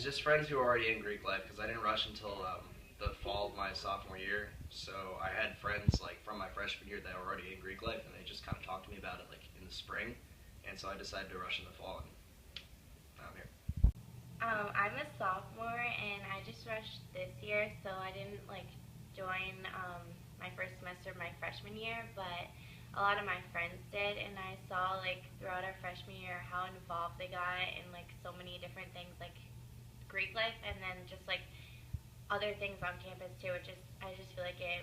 was just friends who were already in Greek life because I didn't rush until the fall of my sophomore year. So I had friends like from my freshman year that were already in Greek life, and they just kind of talked to me about it like in the spring. And so I decided to rush in the fall, and now I'm here. I'm a sophomore, and I just rushed this year, so I didn't join my first semester of my freshman year, but a lot of my friends did, and I saw throughout our freshman year how involved they got in so many different things like Greek life, and then just other things on campus too. I just feel like it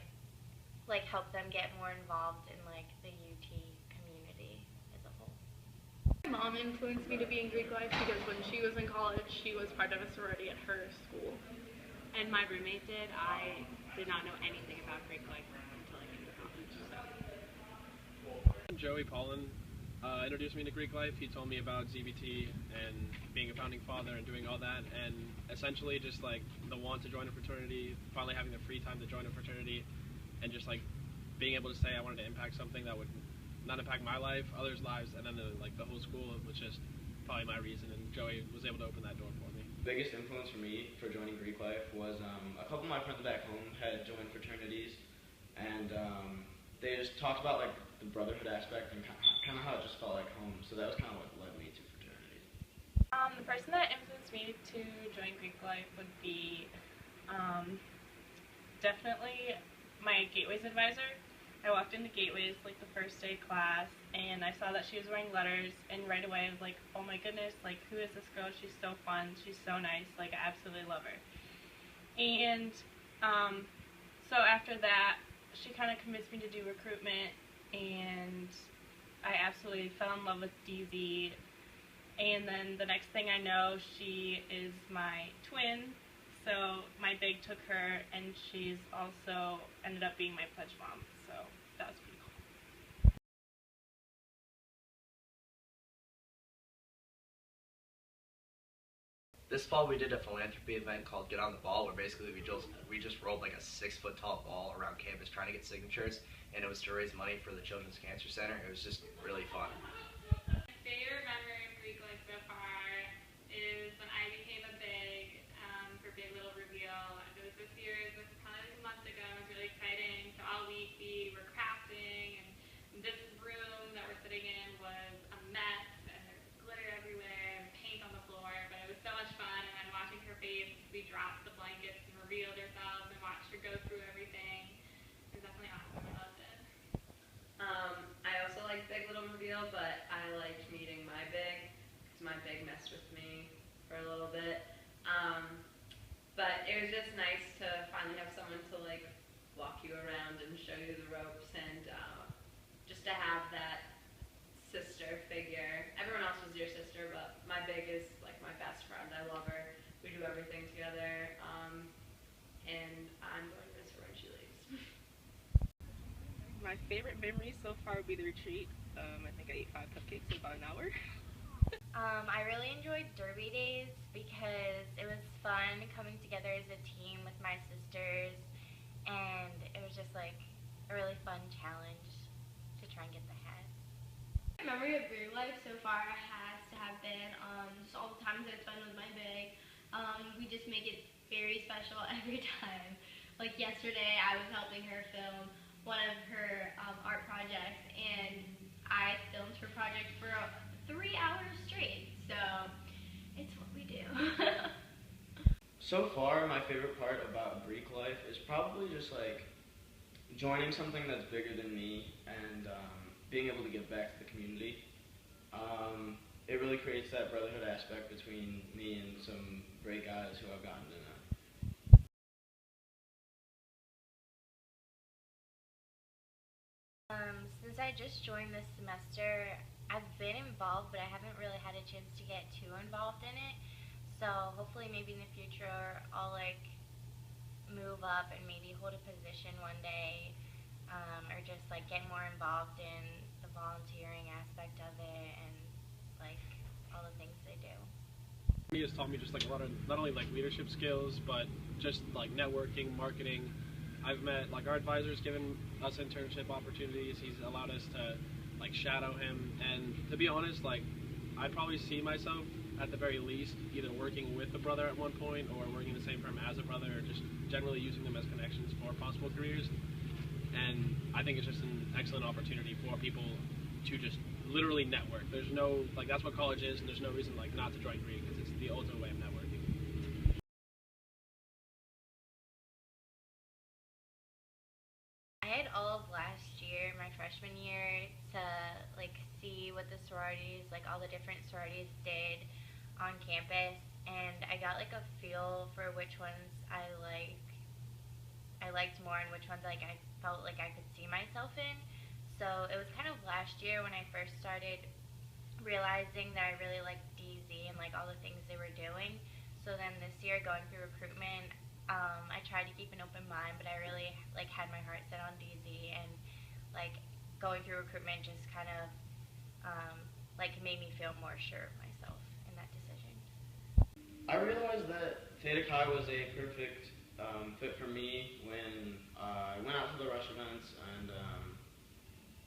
helped them get more involved in the UT community as a whole. My mom influenced me to be in Greek life because when she was in college, she was part of a sorority at her school. And my roommate did. I did not know anything about Greek life until I came to college. Joey Paulin introduced me to Greek life. He told me about ZBT and being a founding father and doing all that, and essentially just the want to join a fraternity, finally having the free time to join a fraternity, and just being able to say I wanted to impact something that would not impact my life, others' lives, and then the whole school was just probably my reason, and Joey was able to open that door for me. The biggest influence for me for joining Greek life was a couple of my friends back home had joined fraternities, and they just talked about the brotherhood aspect and kind of how it just felt like home. So that was kind of what led me to fraternities. The person that influenced me to join Greek life would be definitely my Gateways advisor. I walked into Gateways the first day of class, and I saw that she was wearing letters, and right away I was like, oh my goodness, who is this girl? She's so fun, she's so nice, I absolutely love her. And so after that, she kind of convinced me to do recruitment, and I absolutely fell in love with DZ. And then the next thing I know, she is my twin, so my big took her, and she's also ended up being my pledge mom, so that was pretty cool. This fall we did a philanthropy event called Get on the Ball, where basically we just rolled a 6-foot tall ball around campus trying to get signatures, and it was to raise money for the Children's Cancer Center. It was just really fun. My favorite memory of Greek life so far is when I became a big for Big Little Reveal. It was this year, it was kind of a month ago. It was really exciting. So all week we were crafting, and this room that we're sitting in was a mess, and there was glitter everywhere and paint on the floor, but it was so much fun. And then watching her face, we dropped the blankets and revealed ourselves and watched her go through everything. It was definitely awesome. I loved it. I also like Big Little Reveal, but I liked meeting my big, because my big messed with me for a little bit. But it was just nice to finally have someone to walk you around and show you the ropes, and just to have that sister figure. Everyone else was your sister, but my big is my best friend. I love her. We do everything together, and I'm going to miss her when she leaves. My favorite memory so far would be the retreat. I think I ate 5 cupcakes in about an hour. I really enjoyed Derby Days because it was fun coming together as a team with my sisters, and it was just a really fun challenge to try and get the hat. My memory of Greek life so far has to have been just all the times that I spent with my big. We just make it very special every time. Yesterday, I was helping her film one of her art projects, and I filmed her project for 3 hours straight, so it's what we do. So far, my favorite part about Greek life is probably just joining something that's bigger than me, and being able to give back to the community. It really creates that brotherhood aspect between me and some great guys who I've gotten to know. Since I just joined this semester, I've been involved, but I haven't really had a chance to get too involved in it. So hopefully maybe in the future I'll move up and maybe hold a position one day, or just get more involved in the volunteering aspect of it and all the things they do. He has taught me just a lot of not only leadership skills, but just networking, marketing. I've met our advisor's given us internship opportunities. He's allowed us to shadow him, and to be honest, I'd probably see myself at the very least, either working with a brother at one point or working in the same firm as a brother, or just generally using them as connections for possible careers. And I think it's just an excellent opportunity for people to just literally network. There's no, like, that's what college is, and there's no reason, like, not to join Greek, because it's the ultimate way of networking. I had all of last year, my freshman year, to like see what the sororities, like all the different sororities did on campus, and I got like a feel for which ones I liked more and which ones like I felt like I could see myself in. So it was kind of last year when I first started realizing that I really liked DZ and like all the things they were doing. So then this year going through recruitment, I tried to keep an open mind, but I really like had my heart set on DZ, and like going through recruitment just kind of like made me feel more sure of myself in that decision. I realized that Theta Chi was a perfect fit for me when I went out to the rush events and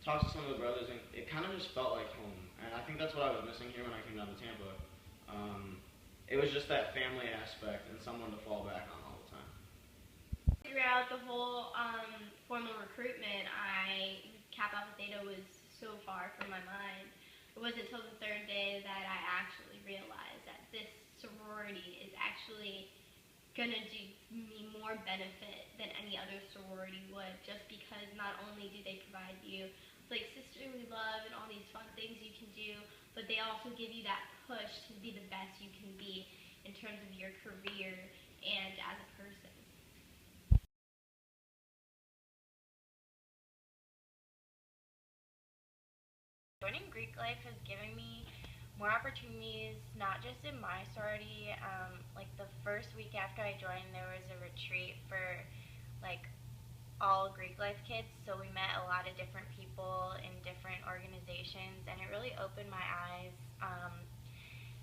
talked to some of the brothers, and it kind of just felt like home. And I think that's what I was missing here when I came down to Tampa. It was just that family aspect and someone to fall back on all the time. Throughout the whole formal recruitment, Kappa Alpha Theta was so far from my mind. It wasn't until the third day that I actually realized that this sorority is actually going to do me more benefit than any other sorority would, just because not only do they provide you like sisterly love and all these fun things you can do, but they also give you that push to be the best you can be in terms of your career and as a person. Joining Greek life has given me more opportunities, not just in my sorority. Like the first week after I joined, there was a retreat for like all Greek life kids, so we met a lot of different people in different organizations, and it really opened my eyes.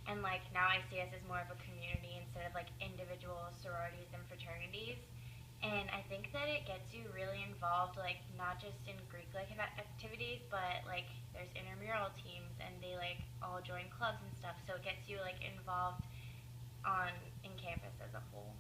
And like now I see us as more of a community instead of like individual sororities and fraternities. And I think that it gets you really involved, like not just in Greek life activities, but like there's intramural teams and they like all join clubs and stuff. So it gets you like involved on in campus as a whole.